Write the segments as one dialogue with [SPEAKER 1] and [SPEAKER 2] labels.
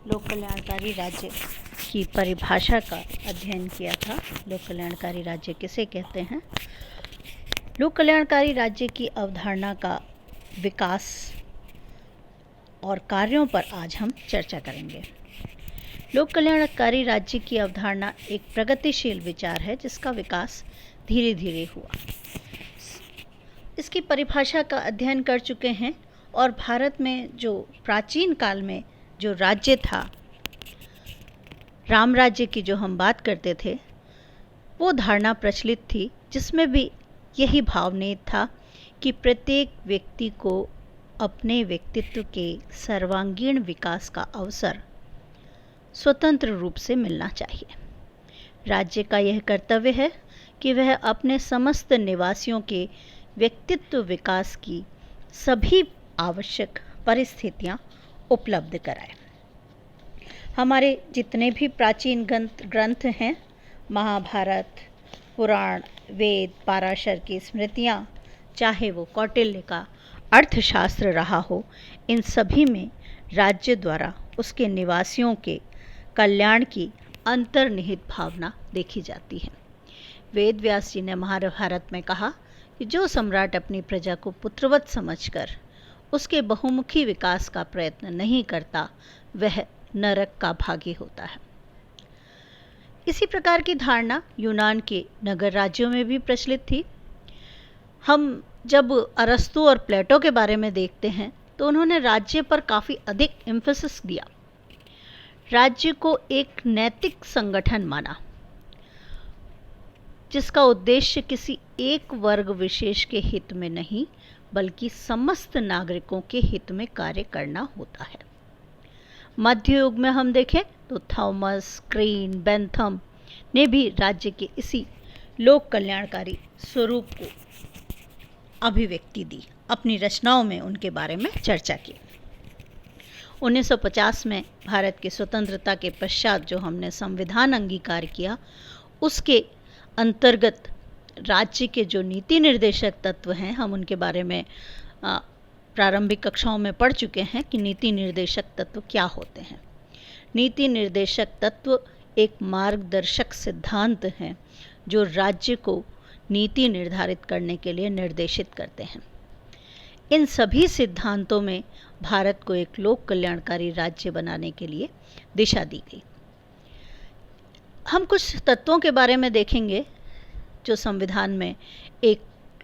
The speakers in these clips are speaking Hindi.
[SPEAKER 1] लोक कल्याणकारी राज्य की परिभाषा का अध्ययन किया था। लोक कल्याणकारी राज्य किसे कहते हैं? लोक कल्याणकारी राज्य की अवधारणा का विकास और कार्यों पर आज हम चर्चा करेंगे। लोक कल्याणकारी राज्य की अवधारणा एक प्रगतिशील विचार है जिसका विकास धीरे धीरे हुआ। इसकी परिभाषा का अध्ययन कर चुके हैं और भारत में जो प्राचीन काल में जो राज्य था, राम राज्य की जो हम बात करते थे, वो धारणा प्रचलित थी जिसमें भी यही भाव निहित था कि प्रत्येक व्यक्ति को अपने व्यक्तित्व के सर्वांगीण विकास का अवसर स्वतंत्र रूप से मिलना चाहिए। राज्य का यह कर्तव्य है कि वह अपने समस्त निवासियों के व्यक्तित्व विकास की सभी आवश्यक परिस्थितियां उपलब्ध कराए। हमारे जितने भी प्राचीन ग्रंथ हैं, महाभारत, पुराण, वेद, पाराशर की स्मृतियाँ, चाहे वो कौटिल्य का अर्थशास्त्र रहा हो, इन सभी में राज्य द्वारा उसके निवासियों के कल्याण की अंतर्निहित भावना देखी जाती है। वेद व्यास जी ने महाभारत में कहा कि जो सम्राट अपनी प्रजा को पुत्रवत समझकर उसके बहुमुखी विकास का प्रयत्न नहीं करता, वह नरक का भागी होता है। इसी प्रकार की धारणा यूनान के नगर राज्यों में भी प्रचलित थी। हम जब अरस्तु और प्लेटो के बारे में देखते हैं तो उन्होंने राज्य पर काफ़ी अधिक एम्फेसिस दिया। राज्य को एक नैतिक संगठन माना जिसका उद्देश्य किसी एक वर्ग विशेष के हित में नहीं बल्कि समस्त नागरिकों के हित में कार्य करना होता है। मध्य युग में हम देखें तो थॉमस क्रीन बेंथम ने भी राज्य के इसी लोक कल्याणकारी स्वरूप को अभिव्यक्ति दी, अपनी रचनाओं में उनके बारे में चर्चा की। 1950 में भारत की स्वतंत्रता के पश्चात जो हमने संविधान अंगीकार किया, उसके अंतर्गत राज्य के जो नीति निर्देशक तत्व हैं, हम उनके बारे में प्रारंभिक कक्षाओं में पढ़ चुके हैं कि नीति निर्देशक तत्व क्या होते हैं। नीति निर्देशक तत्व एक मार्गदर्शक सिद्धांत हैं जो राज्य को नीति निर्धारित करने के लिए निर्देशित करते हैं। इन सभी सिद्धांतों में भारत को एक लोक कल्याणकारी राज्य बनाने के लिए दिशा दी गई। हम कुछ तत्वों के बारे में देखेंगे जो संविधान में एक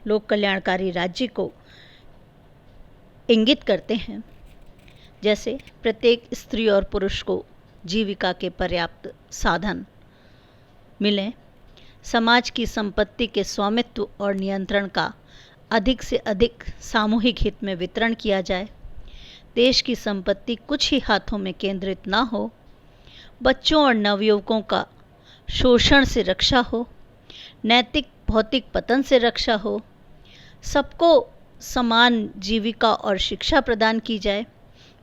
[SPEAKER 1] लोक कल्याणकारी राज्य को इंगित करते हैं, जैसे प्रत्येक स्त्री और पुरुष को जीविका के पर्याप्त साधन मिलें, समाज की संपत्ति के स्वामित्व और नियंत्रण का अधिक से अधिक सामूहिक हित में वितरण किया जाए, देश की संपत्ति कुछ ही हाथों में केंद्रित ना हो, बच्चों और नवयुवकों का शोषण से रक्षा हो, नैतिक भौतिक पतन से रक्षा हो, सबको समान जीविका और शिक्षा प्रदान की जाए,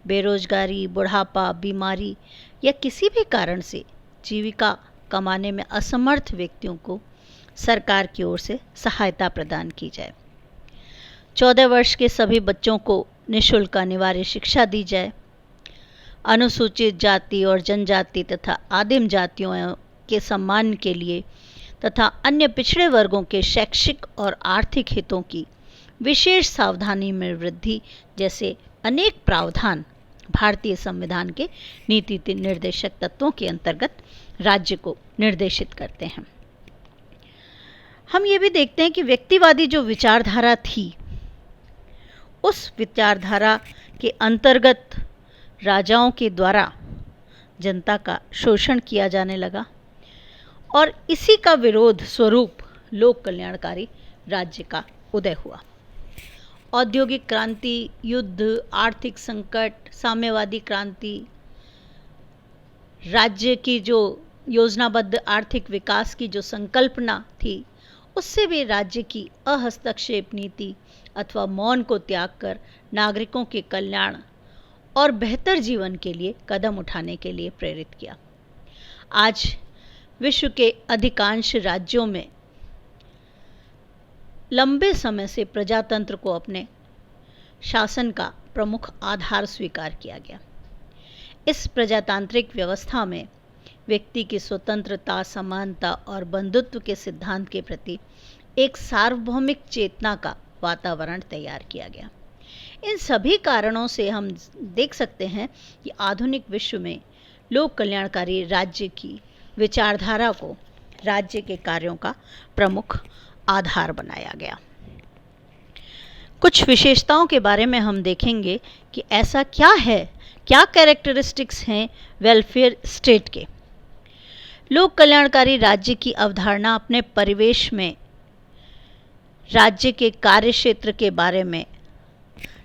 [SPEAKER 1] बेरोजगारी, बुढ़ापा, बीमारी या किसी भी कारण से जीविका कमाने में असमर्थ व्यक्तियों को सरकार की ओर से सहायता प्रदान की जाए, 14 वर्ष के सभी बच्चों को निःशुल्क अनिवार्य शिक्षा दी जाए, अनुसूचित जाति और जनजाति तथा आदिम जातियों के सम्मान के लिए तथा अन्य पिछड़े वर्गों के शैक्षिक और आर्थिक हितों की विशेष सावधानी में वृद्धि जैसे अनेक प्रावधान भारतीय संविधान के नीति निर्देशक तत्वों के अंतर्गत राज्य को निर्देशित करते हैं। हम ये भी देखते हैं कि व्यक्तिवादी जो विचारधारा थी, उस विचारधारा के अंतर्गत राजाओं के द्वारा जनता का शोषण किया जाने लगा और इसी का विरोध स्वरूप लोक कल्याणकारी राज्य का उदय हुआ। औद्योगिक क्रांति, युद्ध, आर्थिक संकट, साम्यवादी क्रांति, राज्य की जो योजनाबद्ध आर्थिक विकास की जो संकल्पना थी, उससे भी राज्य की अहस्तक्षेप नीति अथवा मौन को त्याग कर नागरिकों के कल्याण और बेहतर जीवन के लिए कदम उठाने के लिए प्रेरित किया। आज विश्व के अधिकांश राज्यों में लंबे समय से प्रजातंत्र को अपने शासन का प्रमुख आधार स्वीकार किया गया। इस प्रजातांत्रिक व्यवस्था में व्यक्ति की स्वतंत्रता, समानता और बंधुत्व के सिद्धांत के प्रति एक सार्वभौमिक चेतना का वातावरण तैयार किया गया। इन सभी कारणों से हम देख सकते हैं कि आधुनिक विश्व में लोक कल्याणकारी राज्य की विचारधारा को राज्य के कार्यों का प्रमुख आधार बनाया गया। कुछ विशेषताओं के बारे में हम देखेंगे कि ऐसा क्या है, क्या कैरेक्टरिस्टिक्स हैं वेलफेयर स्टेट के। लोक कल्याणकारी राज्य की अवधारणा अपने परिवेश में राज्य के कार्यक्षेत्र के बारे में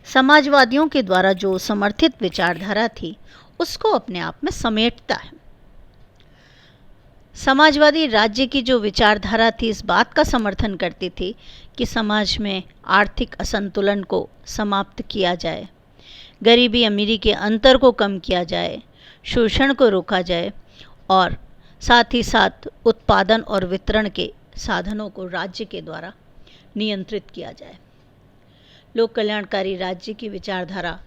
[SPEAKER 1] समाजवादियों के द्वारा जो समर्थित विचारधारा थी उसको अपने आप में समेटता है। समाजवादी राज्य की जो विचारधारा थी इस बात का समर्थन करती थी कि समाज में आर्थिक असंतुलन को समाप्त किया जाए, गरीबी अमीरी के अंतर को कम किया जाए, शोषण को रोका जाए और साथ ही साथ उत्पादन और वितरण के साधनों को राज्य के द्वारा नियंत्रित किया जाए। लोक कल्याणकारी राज्य की विचारधारा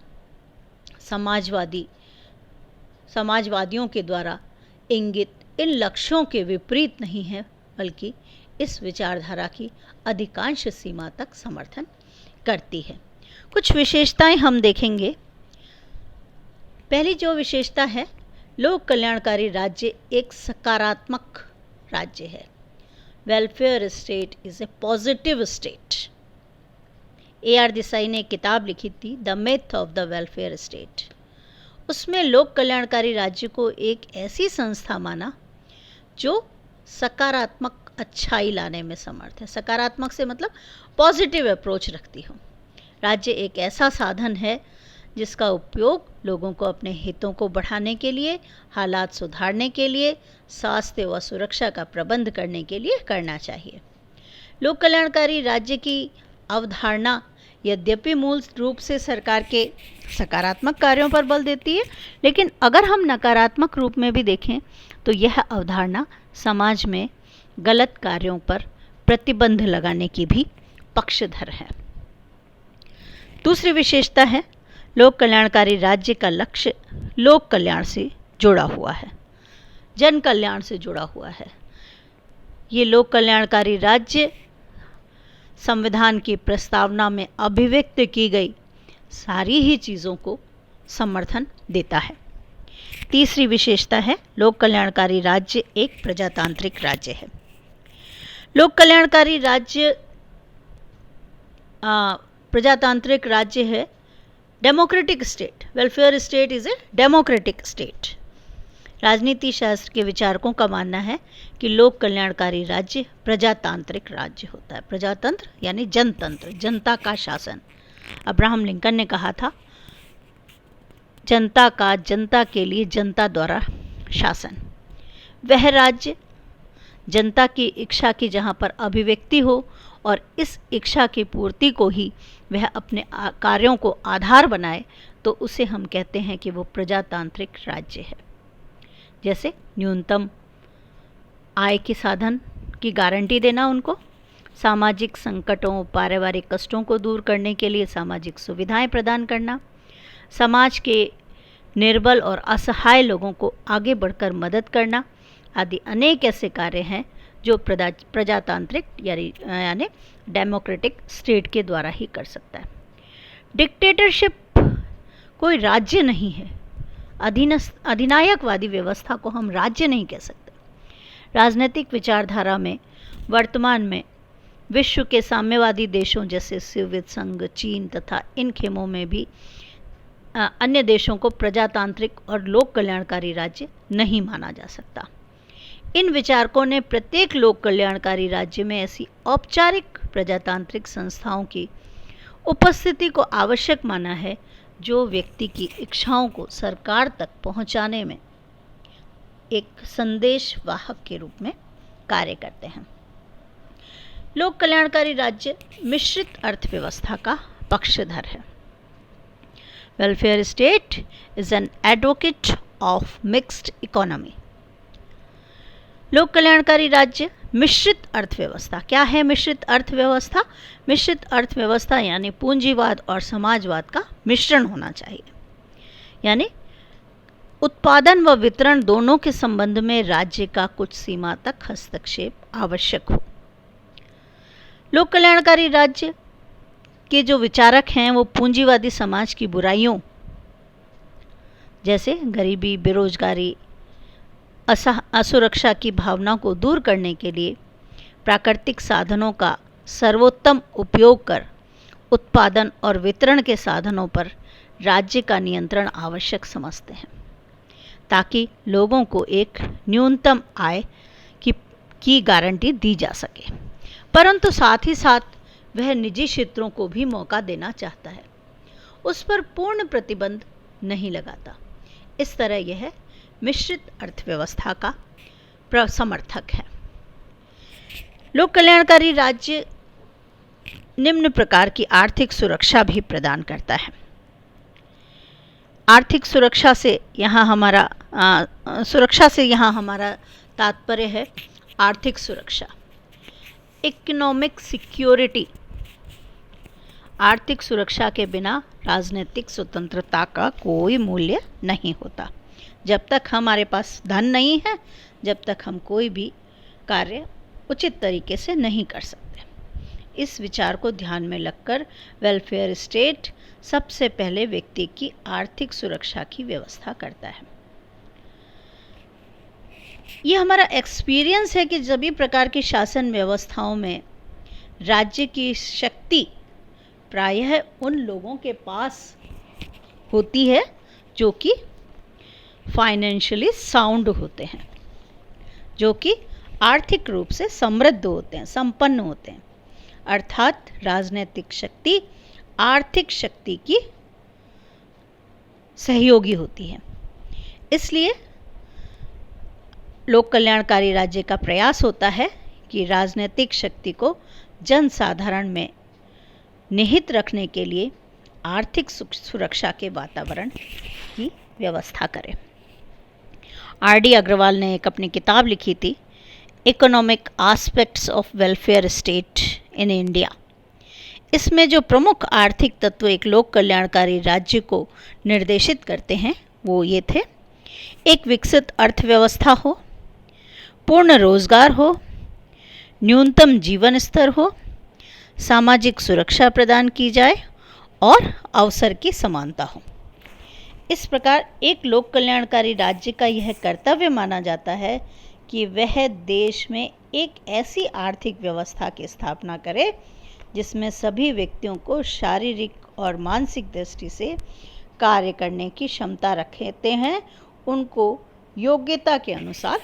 [SPEAKER 1] समाजवादियों के द्वारा इंगित इन लक्ष्यों के विपरीत नहीं है, बल्कि इस विचारधारा की अधिकांश सीमा तक समर्थन करती है। कुछ विशेषताएं हम देखेंगे। पहली जो विशेषता है, लोक कल्याणकारी राज्य एक सकारात्मक राज्य है। Welfare state is a positive state. A.R. Desai ने एक किताब लिखी थी, the myth of the welfare state. उसमें लोक कल्याणकारी राज्य को एक ऐसी संस्था माना जो सकारात्मक अच्छाई लाने में समर्थ है। सकारात्मक से मतलब पॉजिटिव अप्रोच रखती हो। राज्य एक ऐसा साधन है जिसका उपयोग लोगों को अपने हितों को बढ़ाने के लिए, हालात सुधारने के लिए, स्वास्थ्य व सुरक्षा का प्रबंध करने के लिए करना चाहिए। लोक कल्याणकारी राज्य की अवधारणा यद्यपि मूल रूप से सरकार के सकारात्मक कार्यों पर बल देती है, लेकिन अगर हम नकारात्मक रूप में भी देखें तो यह अवधारणा समाज में गलत कार्यों पर प्रतिबंध लगाने की भी पक्षधर है। दूसरी विशेषता है, लोक कल्याणकारी राज्य का लक्ष्य लोक कल्याण से जुड़ा हुआ है, जन कल्याण से जुड़ा हुआ है। ये लोक कल्याणकारी राज्य संविधान की प्रस्तावना में अभिव्यक्त की गई सारी ही चीज़ों को समर्थन देता है। तीसरी विशेषता है, लोक कल्याणकारी राज्य एक प्रजातांत्रिक राज्य है। लोक कल्याणकारी राज्य प्रजातांत्रिक राज्य है, democratic state. Welfare state is a democratic state. राजनीति शास्त्र के विचारकों का मानना है कि लोक कल्याणकारी राज्य प्रजातांत्रिक राज्य होता है। प्रजातंत्र यानी जनतंत्र, जनता का शासन। अब्राहम लिंकन ने कहा था, जनता का जनता के लिए जनता द्वारा शासन। वह राज्य जनता की इच्छा की जहाँ पर अभिव्यक्ति हो और इस इच्छा की पूर्ति को ही वह अपने कार्यों को आधार बनाए, तो उसे हम कहते हैं कि वो प्रजातांत्रिक राज्य है। जैसे न्यूनतम आय के साधन की गारंटी देना उनको, सामाजिक संकटों, पारिवारिक कष्टों को दूर करने के लिए सामाजिक सुविधाएं प्रदान करना, समाज के निर्बल और असहाय लोगों को आगे बढ़कर मदद करना आदि अनेक ऐसे कार्य हैं जो प्रजातांत्रिक यानी डेमोक्रेटिक स्टेट के द्वारा ही कर सकता है। डिक्टेटरशिप कोई राज्य नहीं है। अधिनायकवादी व्यवस्था को हम राज्य नहीं कह सकते। राजनीतिक विचारधारा में वर्तमान में विश्व के साम्यवादी देशों जैसे सोवियत संघ, चीन तथा इन खेमों में भी अन्य देशों को प्रजातांत्रिक और लोक कल्याणकारी राज्य नहीं माना जा सकता। इन विचारकों ने प्रत्येक लोक कल्याणकारी राज्य में ऐसी औपचारिक प्रजातांत्रिक संस्थाओं की उपस्थिति को आवश्यक माना है जो व्यक्ति की इच्छाओं को सरकार तक पहुंचाने में एक संदेश वाहक के रूप में कार्य करते हैं। लोक कल्याणकारी राज्य मिश्रित अर्थव्यवस्था का पक्षधर है। Welfare state is an advocate of mixed economy. लोक कल्याणकारी राज्य मिश्रित अर्थव्यवस्था। क्या है मिश्रित अर्थव्यवस्था? मिश्रित अर्थव्यवस्था यानी पूंजीवाद और समाजवाद का मिश्रण होना चाहिए। यानी उत्पादन व वितरण दोनों के संबंध में राज्य का कुछ सीमा तक हस्तक्षेप आवश्यक हो। लोक कल्याणकारी राज्य के जो विचारक हैं वो पूंजीवादी समाज की बुराइयों जैसे गरीबी, बेरोजगारी, असुरक्षा की भावना को दूर करने के लिए प्राकृतिक साधनों का सर्वोत्तम उपयोग कर उत्पादन और वितरण के साधनों पर राज्य का नियंत्रण आवश्यक समझते हैं, ताकि लोगों को एक न्यूनतम आय की गारंटी दी जा सके, परंतु साथ ही साथ वह निजी क्षेत्रों को भी मौका देना चाहता है, उस पर पूर्ण प्रतिबंध नहीं लगाता। इस तरह यह मिश्रित अर्थव्यवस्था का समर्थक है। लोक कल्याणकारी राज्य निम्न प्रकार की आर्थिक सुरक्षा भी प्रदान करता है। आर्थिक सुरक्षा से यहाँ हमारा तात्पर्य है आर्थिक सुरक्षा, इकोनॉमिक सिक्योरिटी। आर्थिक सुरक्षा के बिना राजनीतिक स्वतंत्रता का कोई मूल्य नहीं होता। जब तक हमारे पास धन नहीं है, जब तक हम कोई भी कार्य उचित तरीके से नहीं कर सकते। इस विचार को ध्यान में रखकर वेलफेयर स्टेट सबसे पहले व्यक्ति की आर्थिक सुरक्षा की व्यवस्था करता है। ये हमारा एक्सपीरियंस है कि सभी प्रकार की शासन व्यवस्थाओं में राज्य की शक्ति प्रायः उन लोगों के पास होती है जो कि फाइनेंशियली साउंड होते हैं, जो कि आर्थिक रूप से समृद्ध होते हैं, संपन्न होते हैं। अर्थात राजनीतिक शक्ति आर्थिक शक्ति की सहयोगी होती है। इसलिए लोक कल्याणकारी राज्य का प्रयास होता है कि राजनीतिक शक्ति को जनसाधारण में निहित रखने के लिए आर्थिक सुरक्षा के वातावरण की व्यवस्था करें। R.D. अग्रवाल ने एक अपनी किताब लिखी थी, economic aspects of welfare state in India. इसमें जो प्रमुख आर्थिक तत्व एक लोक कल्याणकारी राज्य को निर्देशित करते हैं वो ये थे: एक विकसित अर्थव्यवस्था हो, पूर्ण रोजगार हो, न्यूनतम जीवन स्तर हो, सामाजिक सुरक्षा प्रदान की जाए और अवसर की समानता हो। इस प्रकार एक लोक कल्याणकारी राज्य का यह कर्तव्य माना जाता है कि वह देश में एक ऐसी आर्थिक व्यवस्था की स्थापना करे जिसमें सभी व्यक्तियों को शारीरिक और मानसिक दृष्टि से कार्य करने की क्षमता रखते हैं, उनको योग्यता के अनुसार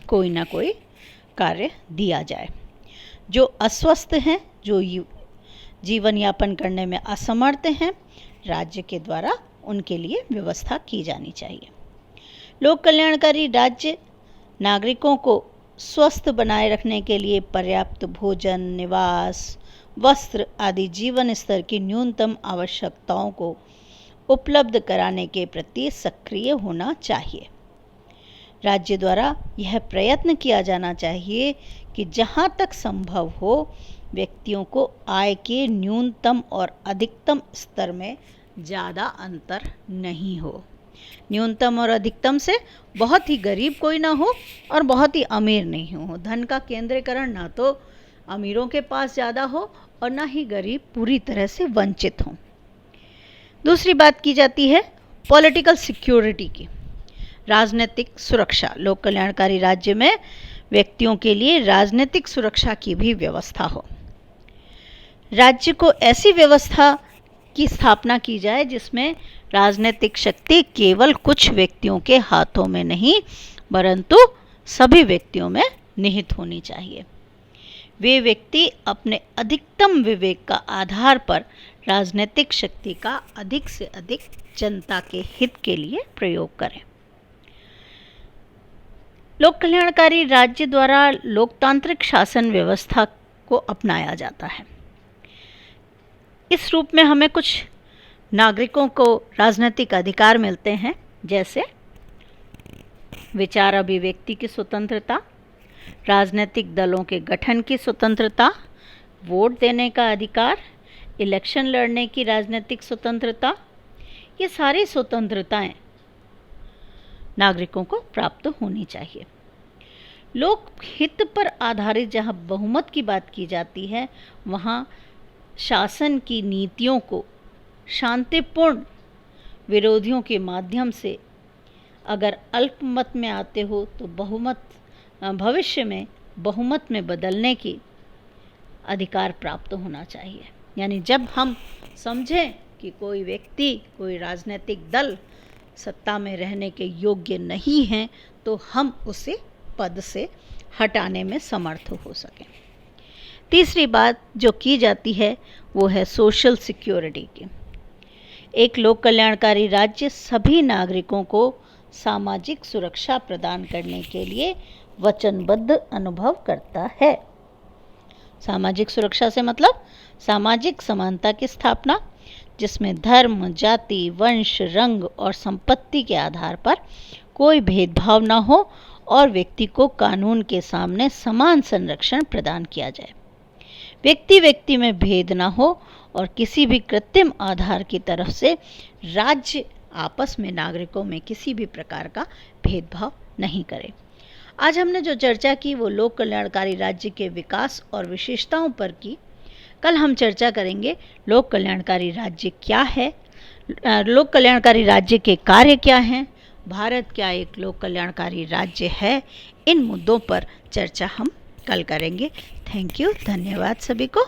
[SPEAKER 1] कोई ना कोई कार्य दिया जाए। जो अस्वस्थ हैं, जो जीवन यापन करने में असमर्थ हैं, राज्य के द्वारा उनके लिए व्यवस्था की जानी चाहिए। लोक कल्याणकारी राज्य नागरिकों को स्वस्थ बनाए रखने के लिए पर्याप्त भोजन, निवास, वस्त्र आदि जीवन स्तर की न्यूनतम आवश्यकताओं को उपलब्ध कराने के प्रति सक्रिय होना चाहिए। राज्य द्वारा यह प्रयत्न किया जाना चाहिए कि जहाँ तक संभव हो व्यक्तियों को आय के न्यूनतम और अधिकतम स्तर में ज़्यादा अंतर नहीं हो। न्यूनतम और अधिकतम से बहुत ही गरीब कोई ना हो और बहुत ही अमीर नहीं हो। धन का केंद्रीकरण ना तो अमीरों के पास ज़्यादा हो और ना ही गरीब पूरी तरह से वंचित हों। दूसरी बात की जाती है पॉलिटिकल सिक्योरिटी की, राजनीतिक सुरक्षा। लोक कल्याणकारी राज्य में व्यक्तियों के लिए राजनीतिक सुरक्षा की भी व्यवस्था हो। राज्य को ऐसी व्यवस्था की स्थापना की जाए जिसमें राजनीतिक शक्ति केवल कुछ व्यक्तियों के हाथों में नहीं परंतु सभी व्यक्तियों में निहित होनी चाहिए। वे व्यक्ति अपने अधिकतम विवेक का आधार पर राजनीतिक शक्ति का अधिक से अधिक जनता के हित के लिए प्रयोग करें। लोक कल्याणकारी राज्य द्वारा लोकतांत्रिक शासन व्यवस्था को अपनाया जाता है। इस रूप में हमें कुछ नागरिकों को राजनीतिक अधिकार मिलते हैं, जैसे विचार अभिव्यक्ति की स्वतंत्रता, राजनीतिक दलों के गठन की स्वतंत्रता, वोट देने का अधिकार, इलेक्शन लड़ने की राजनीतिक स्वतंत्रता। ये सारी स्वतंत्रताएं नागरिकों को प्राप्त होनी चाहिए। लोक हित पर आधारित जहाँ बहुमत की बात की जाती है, वहाँ शासन की नीतियों को शांतिपूर्ण विरोधियों के माध्यम से अगर अल्पमत में आते हो तो भविष्य में बहुमत में बदलने की अधिकार प्राप्त होना चाहिए। यानी जब हम समझें कि कोई व्यक्ति, कोई राजनीतिक दल सत्ता में रहने के योग्य नहीं हैं, तो हम उसे पद से हटाने में समर्थ हो सकें। तीसरी बात जो की जाती है वो है सोशल सिक्योरिटी की। एक लोक कल्याणकारी राज्य सभी नागरिकों को सामाजिक सुरक्षा प्रदान करने के लिए वचनबद्ध अनुभव करता है। सामाजिक सुरक्षा से मतलब सामाजिक समानता की स्थापना, जिसमें धर्म, जाति, वंश, रंग और संपत्ति के आधार पर कोई भेदभाव न हो और व्यक्ति को कानून के सामने समान संरक्षण प्रदान किया जाए। व्यक्ति व्यक्ति में भेद न हो और किसी भी कृत्रिम आधार की तरफ से राज्य आपस में नागरिकों में किसी भी प्रकार का भेदभाव नहीं करे। आज हमने जो चर्चा की वो लोक कल्याणकारी राज्य के विकास और विशेषताओं पर की। कल हम चर्चा करेंगे लोक कल्याणकारी राज्य क्या है, लोक कल्याणकारी राज्य के कार्य क्या हैं, भारत क्या एक लोक कल्याणकारी राज्य है। इन मुद्दों पर चर्चा हम कल करेंगे। थैंक यू, धन्यवाद सभी को।